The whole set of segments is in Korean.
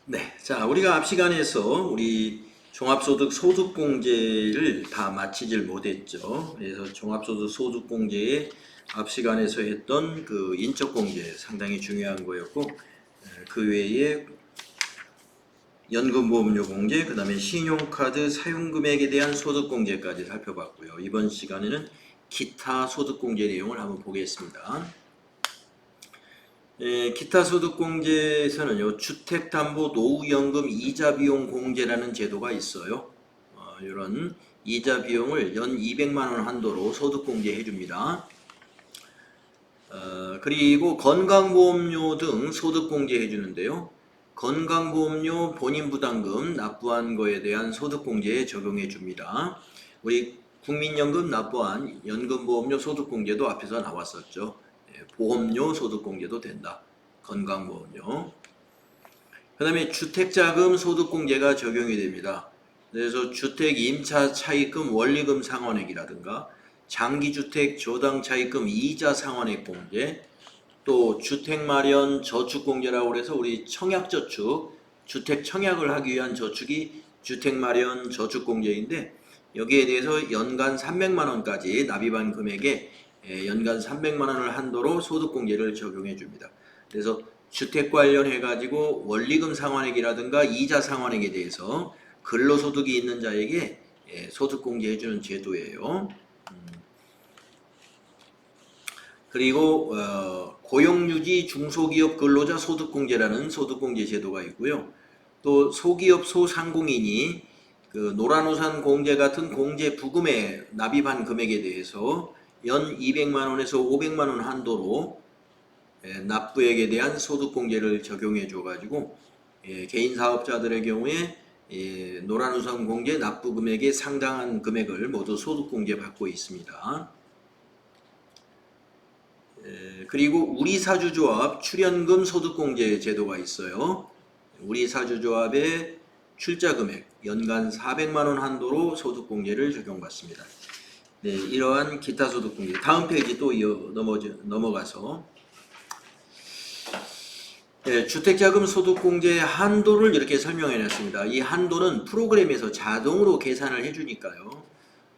네. 자, 우리가 앞 시간에서 우리 종합소득 소득공제를 다 마치질 못했죠. 그래서 종합소득 소득공제의 앞 시간에서 했던 그 인적공제 상당히 중요한 거였고, 그 외에 연금보험료 공제, 그 다음에 신용카드 사용금액에 대한 소득공제까지 살펴봤고요. 이번 시간에는 기타 소득공제 내용을 한번 보겠습니다. 기타 소득공제에서는요, 주택담보노후연금 이자비용 공제라는 제도가 있어요. 이런 이자비용을 연 200만원 한도로 소득공제 해줍니다. 그리고 건강보험료 등 소득공제 해주는데요. 건강보험료 본인부담금 납부한 거에 대한 소득공제에 적용해 줍니다. 우리 국민연금 납부한 연금보험료 소득공제도 앞에서 나왔었죠. 보험료 소득공제도 된다. 건강보험료. 그 다음에 주택자금 소득공제가 적용이 됩니다. 그래서 주택 임차 차입금 원리금 상환액이라든가 장기주택 조당 차입금 이자 상환액 공제, 또 주택마련 저축공제라고 해서 우리 청약저축, 주택 청약을 하기 위한 저축이 주택마련 저축공제인데, 여기에 대해서 연간 300만원까지 납입한 금액에 연간 300만원을 한도로 소득공제를 적용해 줍니다. 그래서 주택 관련해 가지고 원리금 상환액이라든가 이자 상환액에 대해서 근로소득이 있는 자에게 소득공제 해주는 제도예요. 그리고 고용유지 중소기업 근로자 소득공제라는 소득공제 제도가 있고요. 또 소기업 소상공인이 그 노란우산 공제 같은 공제 부금에 납입한 금액에 대해서 연 200만원에서 500만원 한도로 납부액에 대한 소득공제를 적용해 줘가지고 개인 사업자들의 경우에 노란우산 공제 납부 금액에 상당한 금액을 모두 소득공제 받고 있습니다. 그리고 우리사주조합 출연금 소득공제 제도가 있어요. 우리사주조합의 출자금액 연간 400만원 한도로 소득공제를 적용받습니다. 네, 이러한 기타 소득공제. 다음 페이지 또 넘어가서 주택자금 소득공제 한도를 이렇게 설명해 놨습니다. 이 한도는 프로그램에서 자동으로 계산을 해주니까요.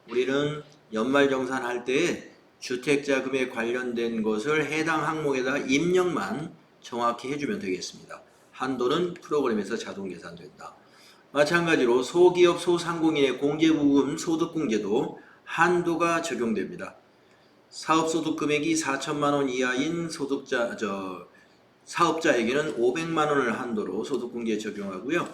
우리는 연말정산할 때 주택자금에 관련된 것을 해당 항목에다 입력만 정확히 해주면 되겠습니다. 한도는 프로그램에서 자동 계산된다. 마찬가지로 소기업 소상공인의 공제부금 소득공제도 한도가 적용됩니다. 사업소득 금액이 4천만원 이하인 사업자에게는 500만원을 한도로 소득공제 적용하고요.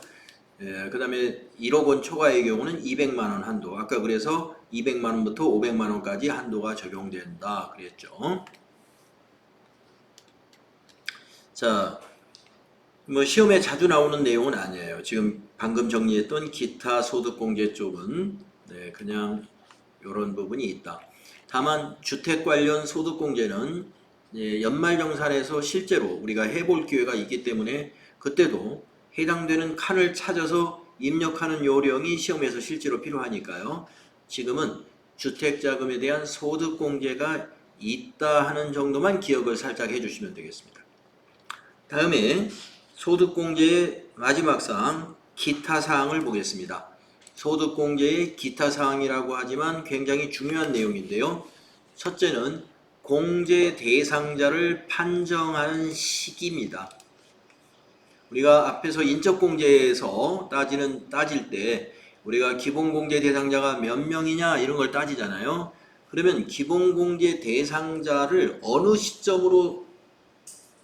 그 다음에 1억 원 초과의 경우는 200만원 한도. 아까 그래서 200만원부터 500만원까지 한도가 적용된다 그랬죠. 자, 뭐 시험에 자주 나오는 내용은 아니에요. 지금 방금 정리했던 기타 소득공제 쪽은 그냥 이런 부분이 있다. 다만 주택 관련 소득공제는 연말정산에서 실제로 우리가 해볼 기회가 있기 때문에 그때도 해당되는 칸을 찾아서 입력하는 요령이 시험에서 실제로 필요하니까요. 지금은 주택자금에 대한 소득공제가 있다 하는 정도만 기억을 살짝 해주시면 되겠습니다. 다음에 소득공제의 마지막 사항, 기타 사항을 보겠습니다. 소득공제의 기타 사항이라고 하지만 굉장히 중요한 내용인데요. 첫째는 공제 대상자를 판정하는 시기입니다. 우리가 앞에서 인적공제에서 따질 때 우리가 기본공제 대상자가 몇 명이냐 이런 걸 따지잖아요. 그러면 기본공제 대상자를 어느 시점으로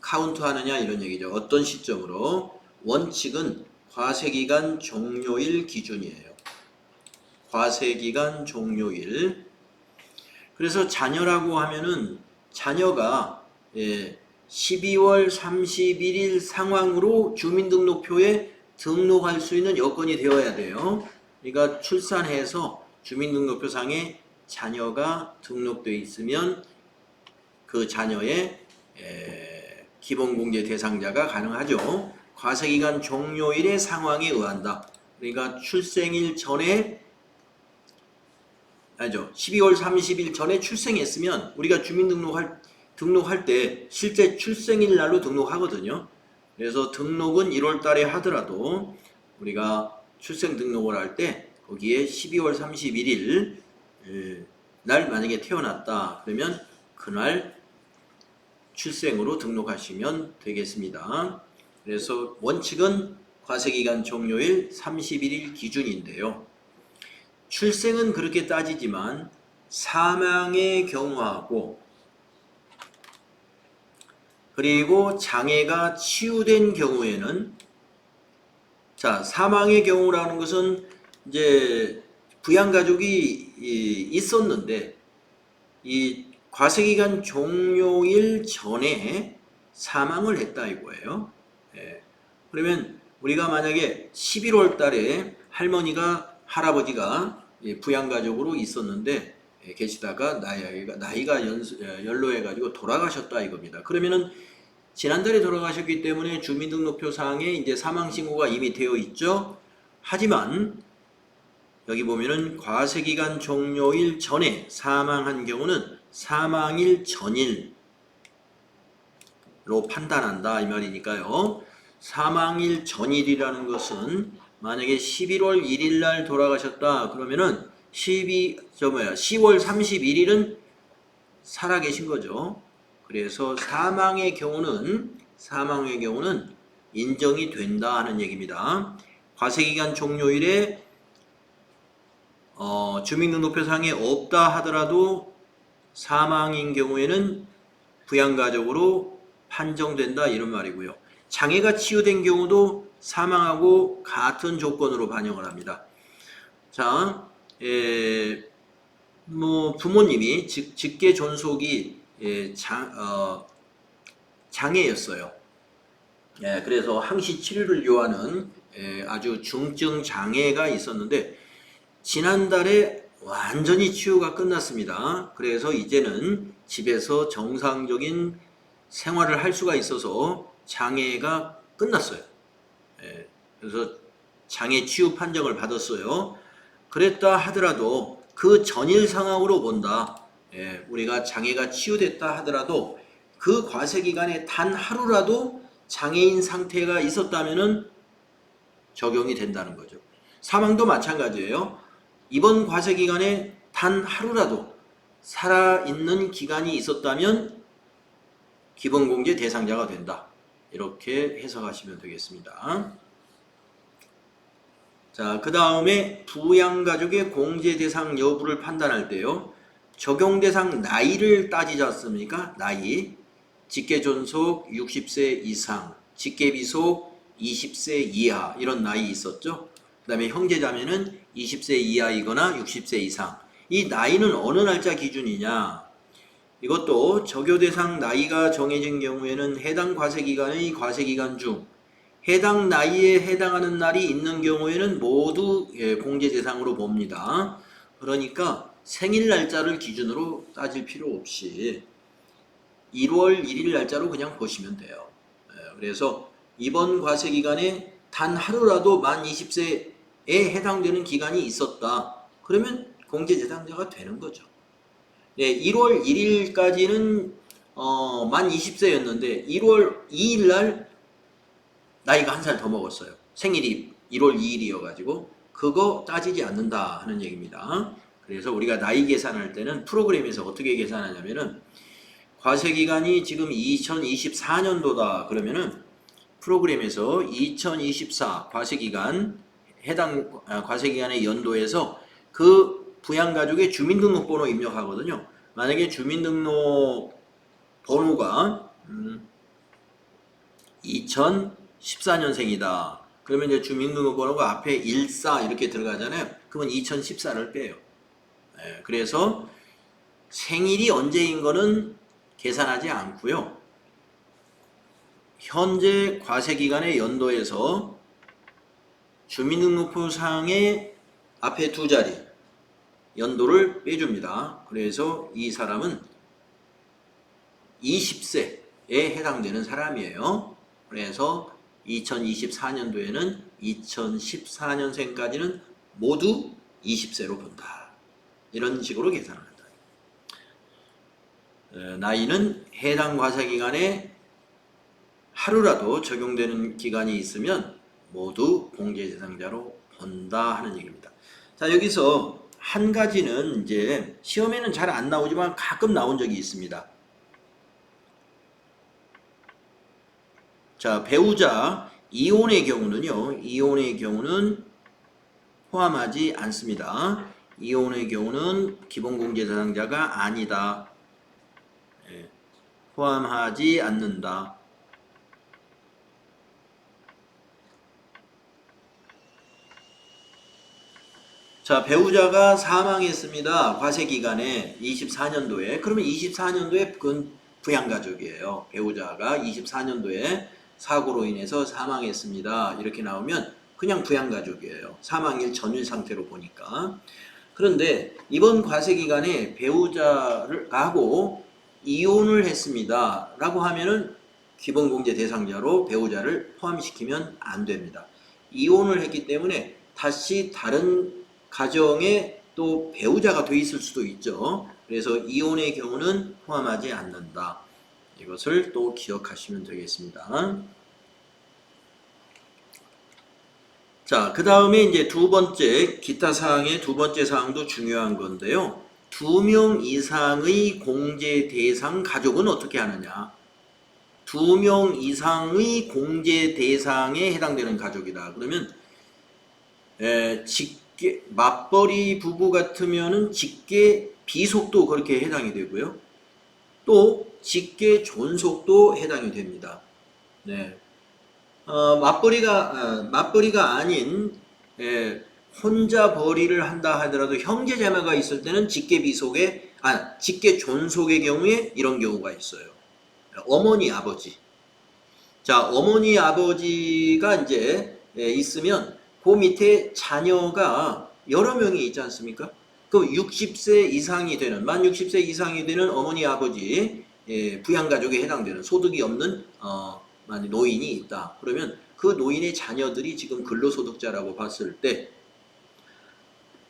카운트하느냐 이런 얘기죠. 어떤 시점으로? 원칙은 과세기간 종료일 기준이에요. 과세기간 종료일. 그래서 자녀라고 하면은 자녀가 12월 31일 상황으로 주민등록표에 등록할 수 있는 여건이 되어야 돼요. 그러니까 출산해서 주민등록표상에 자녀가 등록되어 있으면 그 자녀의 기본공제 대상자가 가능하죠. 과세기간 종료일의 상황에 의한다. 그러니까 출생일 전에 12월 30일 전에 출생했으면 우리가 등록할 때 실제 출생일 날로 등록하거든요. 그래서 등록은 1월 달에 하더라도 우리가 출생 등록을 할 때 거기에 12월 31일 날 만약에 태어났다 그러면 그날 출생으로 등록하시면 되겠습니다. 그래서 원칙은 과세기간 종료일 31일 기준인데요. 출생은 그렇게 따지지만 사망의 경우하고 그리고 장애가 치유된 경우에는, 자, 사망의 경우라는 것은 이제 부양가족이 있었는데 이 과세기간 종료일 전에 사망을 했다 이거예요. 예. 그러면 우리가 만약에 11월 달에 할아버지가 부양가족으로 있었는데 계시다가 나이가 연로해가지고 돌아가셨다 이겁니다. 그러면은 지난달에 돌아가셨기 때문에 주민등록표상에 이제 사망신고가 이미 되어 있죠. 하지만 여기 보면은 과세기간 종료일 전에 사망한 경우는 사망일 전일로 판단한다 이 말이니까요. 사망일 전일이라는 것은 만약에 11월 1일 날 돌아가셨다 그러면은 10월 31일은 살아계신 거죠. 그래서 사망의 경우는 인정이 된다 하는 얘기입니다. 과세기간 종료일에 주민등록표상에 없다 하더라도 사망인 경우에는 부양가족으로 판정된다 이런 말이고요. 장애가 치유된 경우도 사망하고 같은 조건으로 반영을 합니다. 자, 부모님이 직계 존속이 장애였어요. 그래서 항시 치료를 요하는 아주 중증 장애가 있었는데 지난달에 완전히 치유가 끝났습니다. 그래서 이제는 집에서 정상적인 생활을 할 수가 있어서 장애가 끝났어요. 그래서 장애 치유 판정을 받았어요. 그랬다 하더라도 그 전일 상황으로 본다. 우리가 장애가 치유됐다 하더라도 그 과세기간에 단 하루라도 장애인 상태가 있었다면 적용이 된다는 거죠. 사망도 마찬가지예요. 이번 과세기간에 단 하루라도 살아있는 기간이 있었다면 기본공제 대상자가 된다. 이렇게 해석하시면 되겠습니다. 자, 그 다음에 부양가족의 공제 대상 여부를 판단할 때요. 적용 대상 나이를 따지지 않습니까? 나이. 직계존속 60세 이상, 직계비속 20세 이하 이런 나이 있었죠. 그 다음에 형제자매는 20세 이하이거나 60세 이상. 이 나이는 어느 날짜 기준이냐? 이것도 적용 대상 나이가 정해진 경우에는 해당 과세기간의 과세기간 중 해당 나이에 해당하는 날이 있는 경우에는 모두 공제 대상으로 봅니다. 그러니까 생일 날짜를 기준으로 따질 필요 없이 1월 1일 날짜로 그냥 보시면 돼요. 그래서 이번 과세기간에 단 하루라도 만 20세에 해당되는 기간이 있었다. 그러면 공제 대상자가 되는 거죠. 1월 1일까지는 만 20세였는데 1월 2일 날 나이가 한 살 더 먹었어요. 생일이 1월 2일이어가지고 그거 따지지 않는다 하는 얘기입니다. 그래서 우리가 나이 계산할 때는 프로그램에서 어떻게 계산하냐면은 과세기간이 지금 2024년도다 그러면은 프로그램에서 2024 과세기간 해당 과세기간의 연도에서 그 부양가족의 주민등록번호 입력하거든요. 만약에 주민등록 번호가 2014년생이다. 그러면 이제 주민등록번호가 앞에 14 이렇게 들어가잖아요. 그러면 2014를 빼요. 그래서 생일이 언제인 거는 계산하지 않고요. 현재 과세기간의 연도에서 주민등록표상의 앞에 두 자리 연도를 빼줍니다. 그래서 이 사람은 20세에 해당되는 사람이에요. 그래서 2024년도에는 2014년생까지는 모두 20세로 본다. 이런 식으로 계산합니다. 나이는 해당 과세기간에 하루라도 적용되는 기간이 있으면 모두 공제 대상자로 본다 하는 얘기입니다. 자, 여기서 한 가지는 이제 시험에는 잘 안 나오지만 가끔 나온 적이 있습니다. 자, 배우자 이혼의 경우는 포함하지 않습니다. 이혼의 경우는 기본공제 대상자가 아니다. 포함하지 않는다. 자, 배우자가 사망했습니다. 과세기간에 24년도에. 그러면 24년도에 그건 부양가족이에요. 배우자가 24년도에 사고로 인해서 사망했습니다. 이렇게 나오면 그냥 부양가족이에요. 사망일 전일 상태로 보니까. 그런데 이번 과세기간에 배우자를 하고 이혼을 했습니다. 라고 하면은 기본공제 대상자로 배우자를 포함시키면 안 됩니다. 이혼을 했기 때문에 다시 다른 가정에 또 배우자가 돼 있을 수도 있죠. 그래서 이혼의 경우는 포함하지 않는다. 이것을 또 기억하시면 되겠습니다. 자, 그 다음에 이제 두 번째, 기타 사항의 두 번째 사항도 중요한 건데요. 2명 이상의 공제 대상 가족은 어떻게 하느냐? 2명 이상의 공제 대상에 해당되는 가족이다. 그러면 직계 맞벌이 부부 같으면은 직계 비속도 그렇게 해당이 되고요. 또 직계 존속도 해당이 됩니다. 네. 맞벌이가 아닌 혼자 벌이를 한다 하더라도 형제 자매가 있을 때는 직계 존속의 경우에 이런 경우가 있어요. 어머니 아버지. 자, 어머니 아버지가 이제 있으면 그 밑에 자녀가 여러 명이 있지 않습니까? 그 60세 이상이 되는, 만 60세 이상이 되는 어머니 아버지 부양가족에 해당되는 소득이 없는 노인이 있다. 그러면 그 노인의 자녀들이 지금 근로소득자라고 봤을 때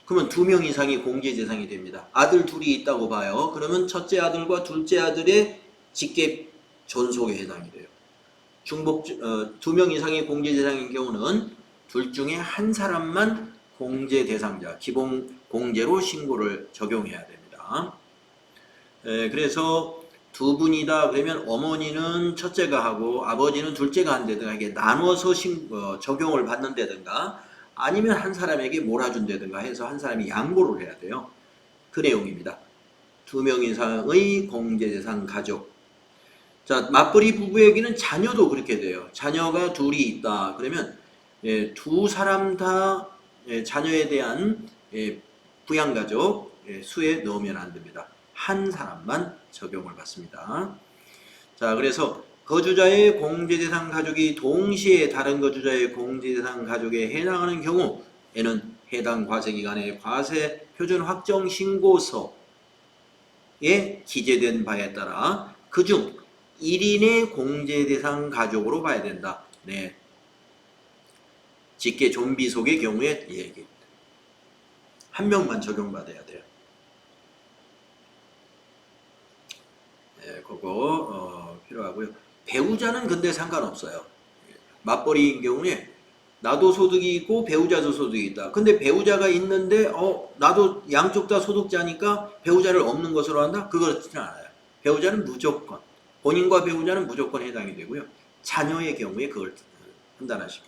그러면 2명 이상이 공제 대상이 됩니다. 아들 둘이 있다고 봐요. 그러면 첫째 아들과 둘째 아들의 직계 존속에 해당이 돼요. 2명 이상의 공제 대상인 경우는 둘 중에 한 사람만 공제 대상자, 기본 공제로 신고를 적용해야 됩니다. 그래서 두 분이다 그러면 어머니는 첫째가 하고 아버지는 둘째가 한다든가 이게 나눠서 적용을 받는다든가 아니면 한 사람에게 몰아준다든가 해서 한 사람이 양보를 해야 돼요. 그 내용입니다. 2명 이상의 공제 대상 가족. 자, 맞벌이 부부에게는 자녀도 그렇게 돼요. 자녀가 둘이 있다. 그러면 두 사람 다 자녀에 대한 부양가족 수에 넣으면 안 됩니다. 한 사람만 적용을 받습니다. 자, 그래서 거주자의 공제대상 가족이 동시에 다른 거주자의 공제대상 가족에 해당하는 경우에는 해당 과세기간의 과세 표준 확정 신고서에 기재된 바에 따라 그중 1인의 공제대상 가족으로 봐야 된다. 네. 직계 존비속의 경우에 얘기. 한 명만 적용받아야 돼요. 네, 그거 필요하고요. 배우자는 근데 상관없어요. 맞벌이인 경우에 나도 소득이 있고 배우자도 소득이 있다. 근데 배우자가 있는데 나도 양쪽 다 소득자니까 배우자를 없는 것으로 한다? 그렇지는 않아요. 배우자는 무조건 본인과 배우자는 무조건 해당이 되고요. 자녀의 경우에 그걸 판단하시고.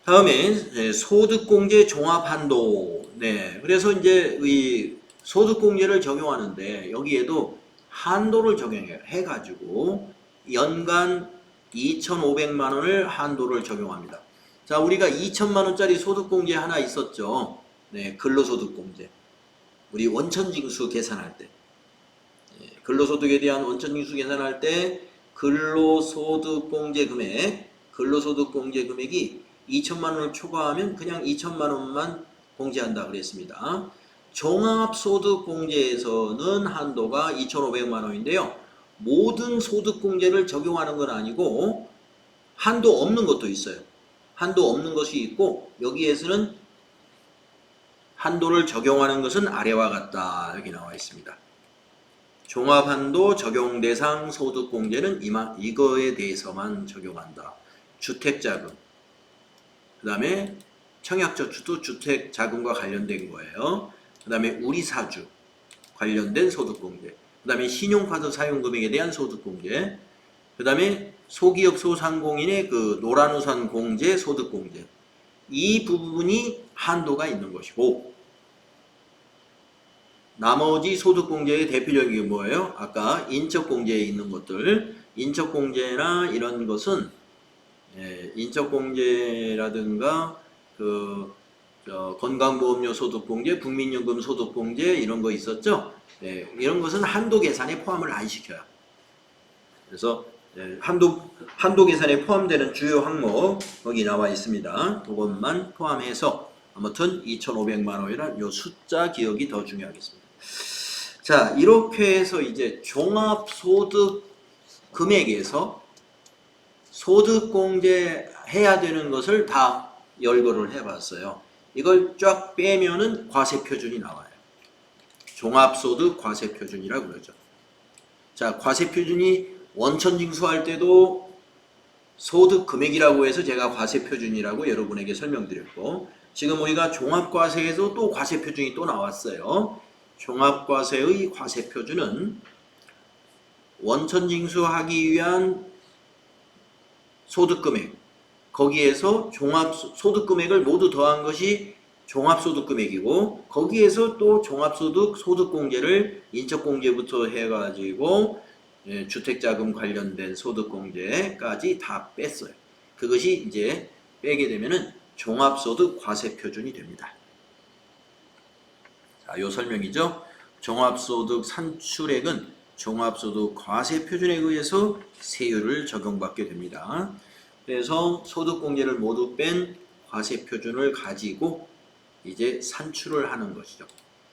다음에 소득공제 종합한도. 네, 그래서 이제 이 소득공제를 적용하는데 여기에도 한도를 적용해가지고 연간 2,500만 원을 한도를 적용합니다. 자, 우리가 2천만 원짜리 소득공제 하나 있었죠. 네, 근로소득공제. 우리 원천징수 계산할 때. 근로소득에 대한 원천징수 계산할 때 근로소득공제 금액이 2천만 원을 초과하면 그냥 2천만 원만 공제한다 그랬습니다. 종합소득공제에서는 한도가 2,500만 원인데요. 모든 소득공제를 적용하는 건 아니고 한도 없는 것도 있어요. 한도 없는 것이 있고 여기에서는 한도를 적용하는 것은 아래와 같다. 여기 나와 있습니다. 종합한도 적용 대상 소득공제는 이거에 대해서만 적용한다. 주택자금, 그 다음에 청약저축도 주택자금과 관련된 거예요. 그 다음에 우리사주 관련된 소득공제, 그 다음에 신용카드 사용금액에 대한 소득공제, 그 다음에 소기업 소상공인의 그 노란우산 공제 소득공제, 이 부분이 한도가 있는 것이고, 나머지 소득공제의 대표적인 게 뭐예요? 아까 인적공제에 있는 것들, 인적공제나 이런 것은 인적공제라든가 건강보험료 소득공제, 국민연금 소득공제 이런 거 있었죠? 이런 것은 한도 계산에 포함을 안 시켜요. 그래서 한도 계산에 포함되는 주요 항목 거기 나와 있습니다. 그것만 포함해서 아무튼 2,500만 원이란 요 숫자 기억이 더 중요하겠습니다. 자, 이렇게 해서 이제 종합소득 금액에서 소득공제 해야 되는 것을 다 열거를 해봤어요. 이걸 쫙 빼면은 과세표준이 나와요. 종합소득 과세표준이라고 그러죠. 자, 과세표준이 원천징수할 때도 소득금액이라고 해서 제가 과세표준이라고 여러분에게 설명드렸고, 지금 우리가 종합과세에서 또 과세표준이 또 나왔어요. 종합과세의 과세표준은 원천징수하기 위한 소득금액, 거기에서 종합소득금액을 모두 더한 것이 종합소득금액이고, 거기에서 또 종합소득 소득공제를 인적공제부터 해가지고 주택자금 관련된 소득공제까지 다 뺐어요. 그것이 이제 빼게 되면은 종합소득 과세표준이 됩니다. 자, 요 설명이죠. 종합소득 산출액은 종합소득 과세표준에 의해서 세율을 적용받게 됩니다. 그래서 소득공제를 모두 뺀 과세표준을 가지고 이제 산출을 하는 것이죠.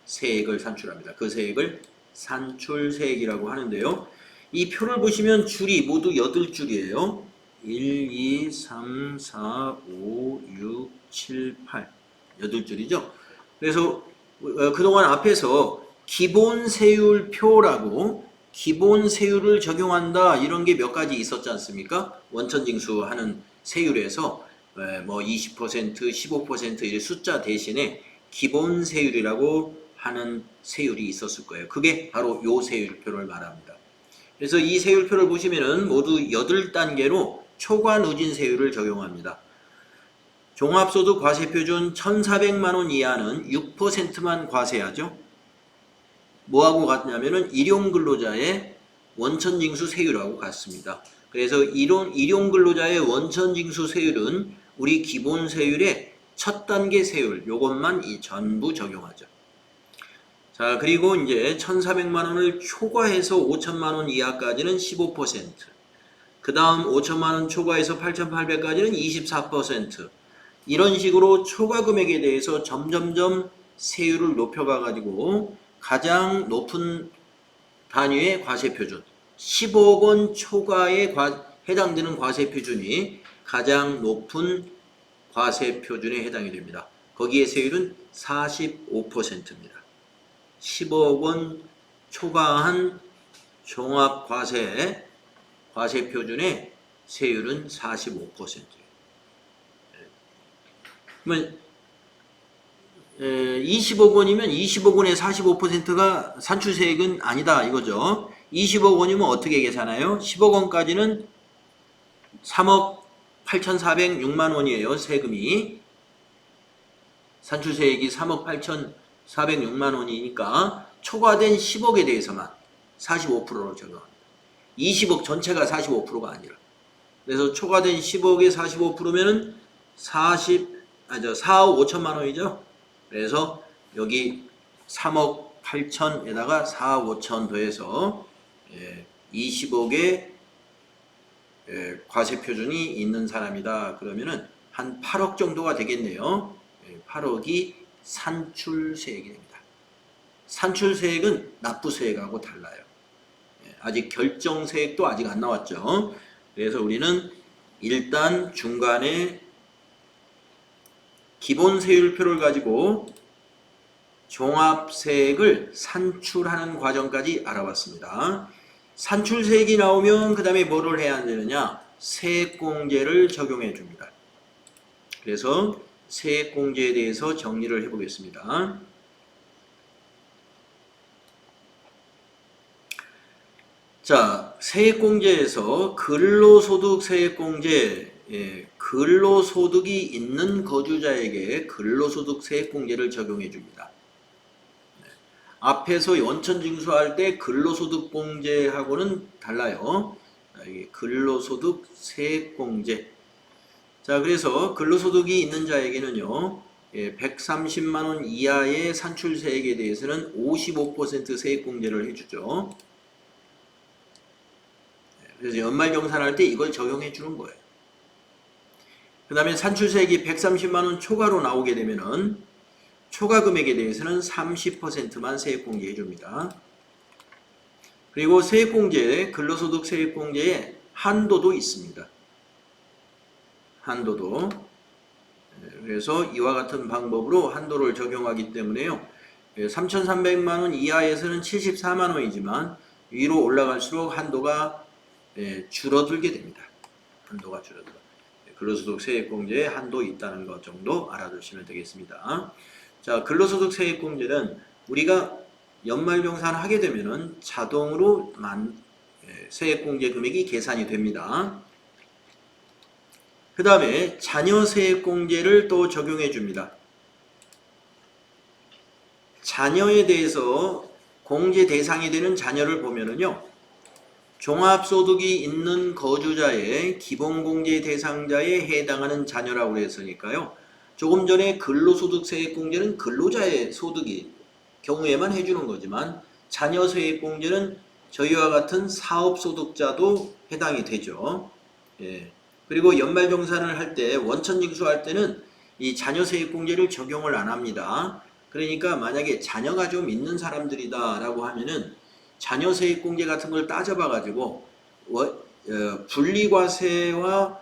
세액을 산출합니다. 그 세액을 산출세액이라고 하는데요. 이 표를 보시면 줄이 모두 8줄이에요. 1, 2, 3, 4, 5, 6, 7, 8 8줄이죠. 그래서 그동안 앞에서 기본세율표라고 기본세율을 적용한다 이런 게 몇 가지 있었지 않습니까? 원천징수하는 세율에서 뭐 20%, 15% 이런 숫자 대신에 기본세율이라고 하는 세율이 있었을 거예요. 그게 바로 요 세율표를 말합니다. 그래서 이 세율표를 보시면은 모두 8단계로 초과 누진세율을 적용합니다. 종합소득 과세표준 1,400만 원 이하는 6%만 과세하죠. 뭐하고 같냐면은 일용근로자의 원천징수 세율하고 같습니다. 그래서 일용근로자의 원천징수 세율은 우리 기본세율의 첫 단계 세율, 요것만 전부 적용하죠. 자, 그리고 이제 1,400만 원을 초과해서 5천만 원 이하까지는 15%, 그 다음 5천만 원 초과해서 8,800까지는 24%, 이런 식으로 초과 금액에 대해서 점점점 세율을 높여가가지고 가장 높은 단위의 과세표준, 10억 원 초과에 해당되는 과세표준이 가장 높은 과세표준에 해당이 됩니다. 거기에 세율은 45%입니다. 10억 원 초과한 종합과세 과세표준의 세율은 45%예요. 그러면 20억 원이면 20억 원의 45%가 산출세액은 아니다 이거죠. 20억 원이면 어떻게 계산해요? 10억 원까지는 3억 8,406만 원이에요. 세금이. 산출세액이 3억 8,406만 원이니까 초과된 10억에 대해서만 45%로 적용합니다. 20억 전체가 45%가 아니라. 그래서 초과된 10억에 45%면은 4억 5천만 원이죠. 그래서 여기 3억 8천에다가 4억 5천 더해서 20억의 과세표준이 있는 사람이다. 그러면은 한 8억 정도가 되겠네요. 8억이 산출세액이 됩니다. 산출세액은 납부세액하고 달라요. 아직 결정세액도 아직 안 나왔죠. 그래서 우리는 일단 중간에 기본세율표를 가지고 종합세액을 산출하는 과정까지 알아봤습니다. 산출세액이 나오면 그 다음에 뭐를 해야 되느냐? 세액공제를 적용해 줍니다. 그래서 세액공제에 대해서 정리를 해보겠습니다. 자, 세액공제에서 근로소득 세액공제, 근로소득이 있는 거주자에게 근로소득 세액공제를 적용해 줍니다. 앞에서 원천징수할 때 근로소득공제하고는 달라요. 이게 근로소득 세액공제. 자, 그래서 근로소득이 있는 자에게는요, 130만원 이하의 산출세액에 대해서는 55% 세액공제를 해주죠. 그래서 연말정산할 때 이걸 적용해 주는 거예요. 그 다음에 산출세액이 130만원 초과로 나오게 되면은 초과 금액에 대해서는 30%만 세액공제해 줍니다. 그리고 세액공제, 근로소득 세액공제에 한도도 있습니다. 한도도. 그래서 이와 같은 방법으로 한도를 적용하기 때문에요. 3,300만원 이하에서는 74만원이지만 위로 올라갈수록 한도가 줄어들게 됩니다. 한도가 줄어들어. 근로소득 세액공제에 한도 있다는 것 정도 알아두시면 되겠습니다. 자, 근로소득 세액공제는 우리가 연말정산 하게 되면은 자동으로 세액공제 금액이 계산이 됩니다. 그 다음에 자녀세액공제를 또 적용해 줍니다. 자녀에 대해서 공제 대상이 되는 자녀를 보면은요, 종합소득이 있는 거주자의 기본공제 대상자에 해당하는 자녀라고 했으니까요. 조금 전에 근로소득세액공제는 근로자의 소득이 경우에만 해주는 거지만 자녀세액공제는 저희와 같은 사업소득자도 해당이 되죠. 그리고 연말정산을 할 때 원천징수할 때는 이 자녀세액공제를 적용을 안 합니다. 그러니까 만약에 자녀가 좀 있는 사람들이다 라고 하면은 자녀세액공제 같은 걸 따져봐 가지고 분리과세와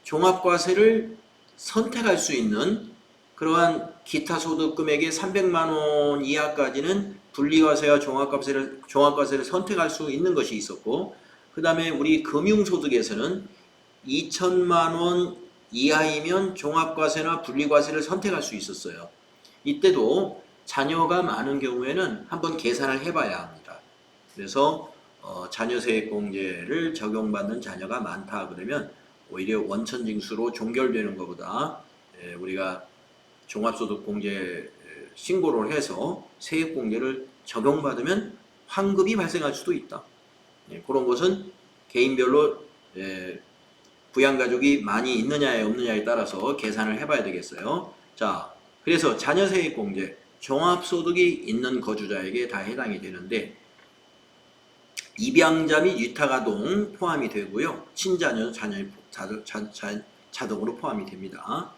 종합과세를 선택할 수 있는 그러한 기타 소득 금액의 300만원 이하까지는 분리과세와 종합과세를 선택할 수 있는 것이 있었고, 그 다음에 우리 금융소득에서는 2천만원 이하이면 종합과세나 분리과세를 선택할 수 있었어요. 이때도 자녀가 많은 경우에는 한번 계산을 해봐야 합니다. 그래서 자녀세액공제를 적용받는 자녀가 많다 그러면 오히려 원천징수로 종결되는 것보다 우리가 종합소득공제 신고를 해서 세액공제를 적용받으면 환급이 발생할 수도 있다. 그런 것은 개인별로 부양가족이 많이 있느냐에 없느냐에 따라서 계산을 해봐야 되겠어요. 자, 그래서 자녀세액공제 종합소득이 있는 거주자에게 다 해당이 되는데 입양자 및 위탁아동 포함이 되고요. 친자녀, 자녀 자동으로 포함이 됩니다.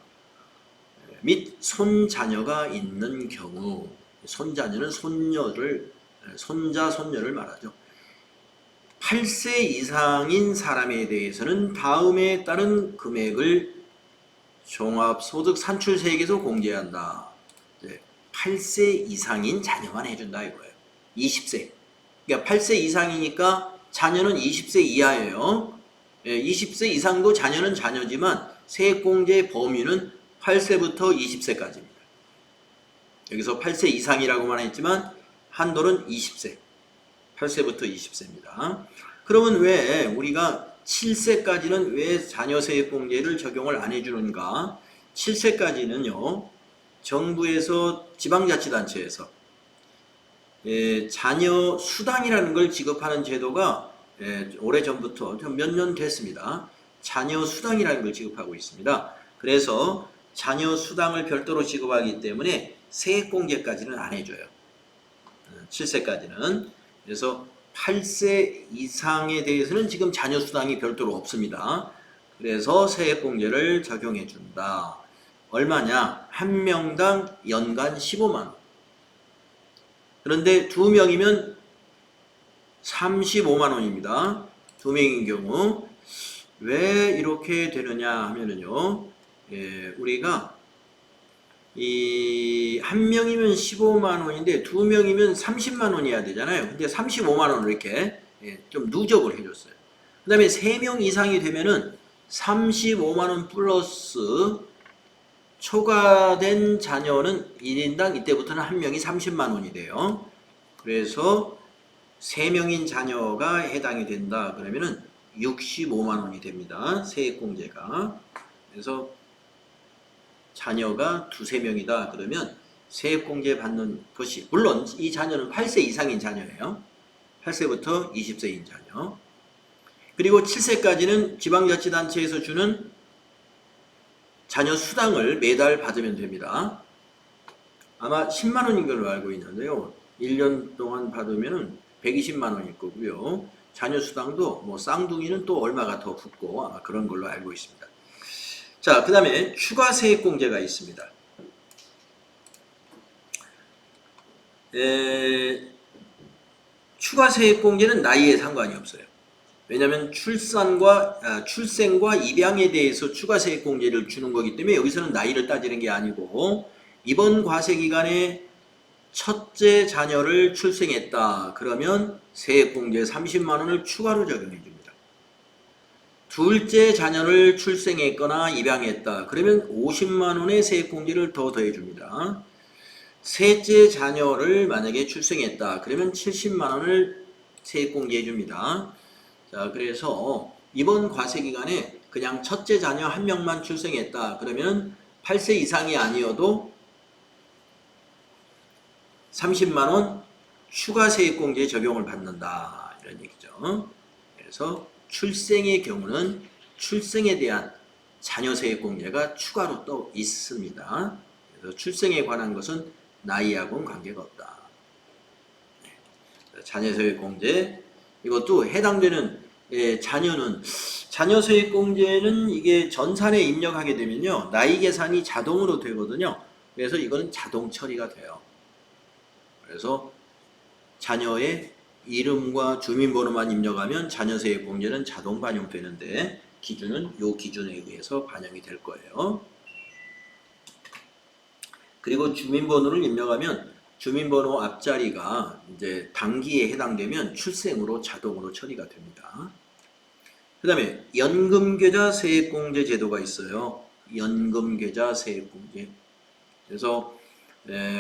및 손자녀가 있는 경우, 손자녀는 손자, 손녀를 말하죠. 8세 이상인 사람에 대해서는 다음에 따른 금액을 종합소득 산출세액에서 공제한다. 8세 이상인 자녀만 해준다 이거예요. 20세. 그러니까 8세 이상이니까 자녀는 20세 이하예요. 20세 이상도 자녀는 자녀지만 세액공제 범위는 8세부터 20세까지입니다. 여기서 8세 이상이라고만 했지만 한도는 20세. 8세부터 20세입니다. 그러면 왜 우리가 7세까지는 왜 자녀세액공제를 적용을 안 해주는가? 7세까지는요. 정부에서 지방자치단체에서 자녀 수당이라는 걸 지급하는 제도가 오래전부터 몇 년 됐습니다. 자녀 수당이라는 걸 지급하고 있습니다. 그래서 자녀 수당을 별도로 지급하기 때문에 세액공제까지는 안 해줘요. 7세까지는. 그래서 8세 이상에 대해서는 지금 자녀 수당이 별도로 없습니다. 그래서 세액공제를 적용해 준다. 얼마냐? 한 명당 연간 15만원. 그런데 2명이면 35만원입니다. 2명인 경우. 왜 이렇게 되느냐 하면은요, 우리가 이 한 명이면 15만 원인데 두 명이면 30만 원이어야 되잖아요. 근데 35만 원을 이렇게 좀 누적을 해줬어요. 그 다음에 3명 이상이 되면은 35만 원 플러스 초과된 자녀는 1인당 이때부터는 한 명이 30만 원이 돼요. 그래서 3명인 자녀가 해당이 된다 그러면은 65만 원이 됩니다. 세액공제가. 그래서 자녀가 두세 명이다 그러면 세액공제 받는 것이, 물론 이 자녀는 8세 이상인 자녀예요. 8세부터 20세인 자녀. 그리고 7세까지는 지방자치단체에서 주는 자녀 수당을 매달 받으면 됩니다. 아마 10만 원인 걸로 알고 있는데요. 1년 동안 받으면 120만 원일 거고요. 자녀 수당도 뭐 쌍둥이는 또 얼마가 더 붙고 아마 그런 걸로 알고 있습니다. 자, 그 다음에 추가 세액공제가 있습니다. 추가 세액공제는 나이에 상관이 없어요. 왜냐하면 출생과 입양에 대해서 추가 세액공제를 주는 거기 때문에 여기서는 나이를 따지는 게 아니고, 이번 과세기간에 첫째 자녀를 출생했다 그러면 세액공제 30만 원을 추가로 적용해 줍니다. 둘째 자녀를 출생했거나 입양했다 그러면 50만 원의 세액공제를 더 더해줍니다. 셋째 자녀를 만약에 출생했다 그러면 70만 원을 세액공제해 줍니다. 자, 그래서 이번 과세기간에 그냥 첫째 자녀 한 명만 출생했다 그러면 8세 이상이 아니어도 30만 원 추가 세액공제 적용을 받는다 이런 얘기죠. 그래서 출생의 경우는 출생에 대한 자녀 세액공제가 추가로 또 있습니다. 그래서 출생에 관한 것은 나이하고는 관계가 없다. 자녀 세액공제, 이것도 해당되는 자녀는, 자녀 세액공제는 이게 전산에 입력하게 되면요 나이 계산이 자동으로 되거든요. 그래서 이거는 자동 처리가 돼요. 그래서 자녀의 이름과 주민번호만 입력하면 자녀세액공제는 자동 반영되는데, 기준은 요 기준에 의해서 반영이 될 거예요. 그리고 주민번호를 입력하면 주민번호 앞자리가 이제 단기에 해당되면 출생으로 자동으로 처리가 됩니다. 그 다음에 연금계좌 세액공제 제도가 있어요. 연금계좌 세액공제. 그래서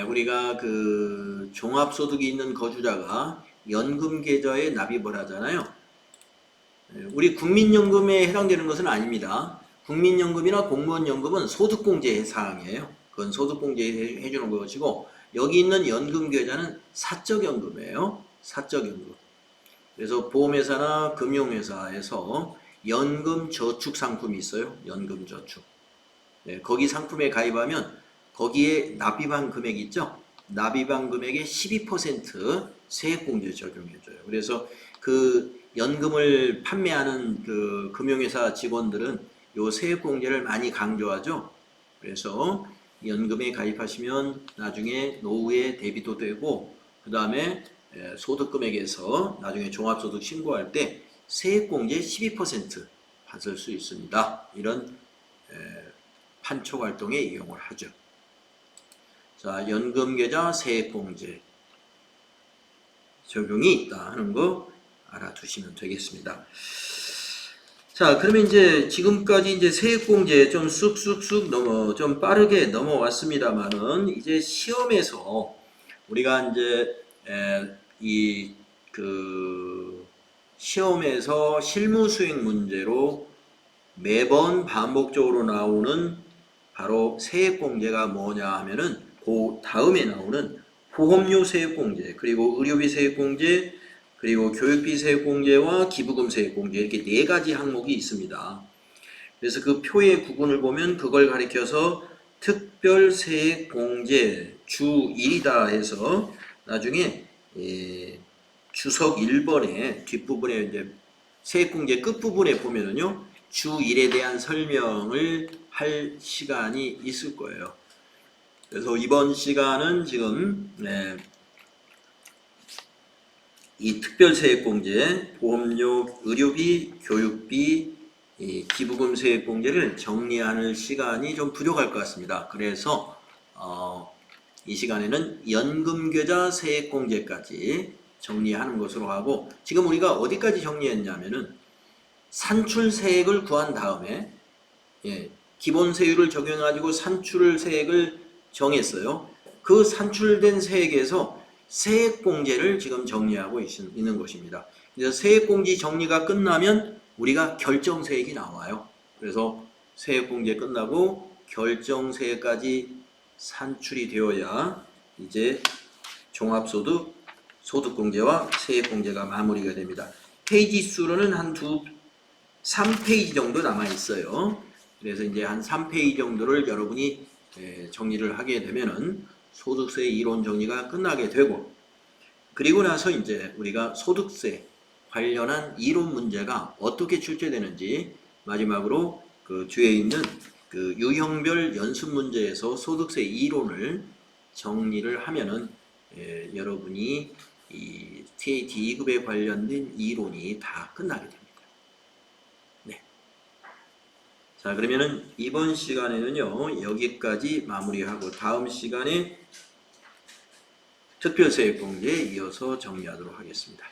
우리가 그 종합소득이 있는 거주자가 연금계좌에 납입을 하잖아요. 우리 국민연금에 해당되는 것은 아닙니다. 국민연금이나 공무원연금은 소득공제 사항이에요. 그건 소득공제 해주는 것이고, 여기 있는 연금계좌는 사적연금이에요. 사적연금. 그래서 보험회사나 금융회사에서 연금저축상품이 있어요. 연금저축. 거기 상품에 가입하면 거기에 납입한 금액 있죠? 납입한 금액의 12% 세액공제 적용해줘요. 그래서 그 연금을 판매하는 그 금융회사 직원들은 요 세액공제를 많이 강조하죠. 그래서 연금에 가입하시면 나중에 노후에 대비도 되고, 그 다음에 소득금액에서 나중에 종합소득 신고할 때 세액공제 12% 받을 수 있습니다. 이런 판촉활동에 이용을 하죠. 자, 연금계좌 세액공제 적용이 있다 하는 거 알아두시면 되겠습니다. 자, 그러면 이제 지금까지 이제 세액공제 좀 쑥쑥쑥 좀 빠르게 넘어왔습니다만은, 이제 시험에서 우리가 이제 시험에서 실무 수행 문제로 매번 반복적으로 나오는 바로 세액공제가 뭐냐 하면은 그 다음에 나오는 보험료 세액공제, 그리고 의료비 세액공제, 그리고 교육비 세액공제와 기부금 세액공제, 이렇게 4가지 항목이 있습니다. 그래서 그 표의 구분을 보면 그걸 가리켜서 특별세액공제 주 1이다 해서 나중에 주석 1번에 뒷부분에 이제 세액공제 끝부분에 보면은요 주 1에 대한 설명을 할 시간이 있을 거예요. 그래서 이번 시간은 지금 이 특별세액공제, 보험료, 의료비, 교육비, 기부금 세액공제를 정리하는 시간이 좀 부족할 것 같습니다. 그래서 이 시간에는 연금계좌 세액공제까지 정리하는 것으로 하고, 지금 우리가 어디까지 정리했냐면은 산출세액을 구한 다음에 기본세율을 적용해가지고 산출세액을 정했어요. 그 산출된 세액에서 세액공제를 지금 정리하고 있는 것입니다. 그래서 세액공제 정리가 끝나면 우리가 결정세액이 나와요. 그래서 세액공제 끝나고 결정세액까지 산출이 되어야 이제 종합소득, 소득공제와 세액공제가 마무리가 됩니다. 페이지 수로는 한 3페이지 정도 남아 있어요. 그래서 이제 한 3페이지 정도를 여러분이 정리를 하게 되면은 소득세 이론 정리가 끝나게 되고, 그리고 나서 이제 우리가 소득세 관련한 이론 문제가 어떻게 출제되는지 마지막으로 그 뒤에 있는 그 유형별 연습 문제에서 소득세 이론을 정리를 하면은 여러분이 이 TAT 2급에 관련된 이론이 다 끝나게 됩니다. 네. 자, 그러면은 이번 시간에는요 여기까지 마무리하고 다음 시간에 특별세액공제에 이어서 정리하도록 하겠습니다.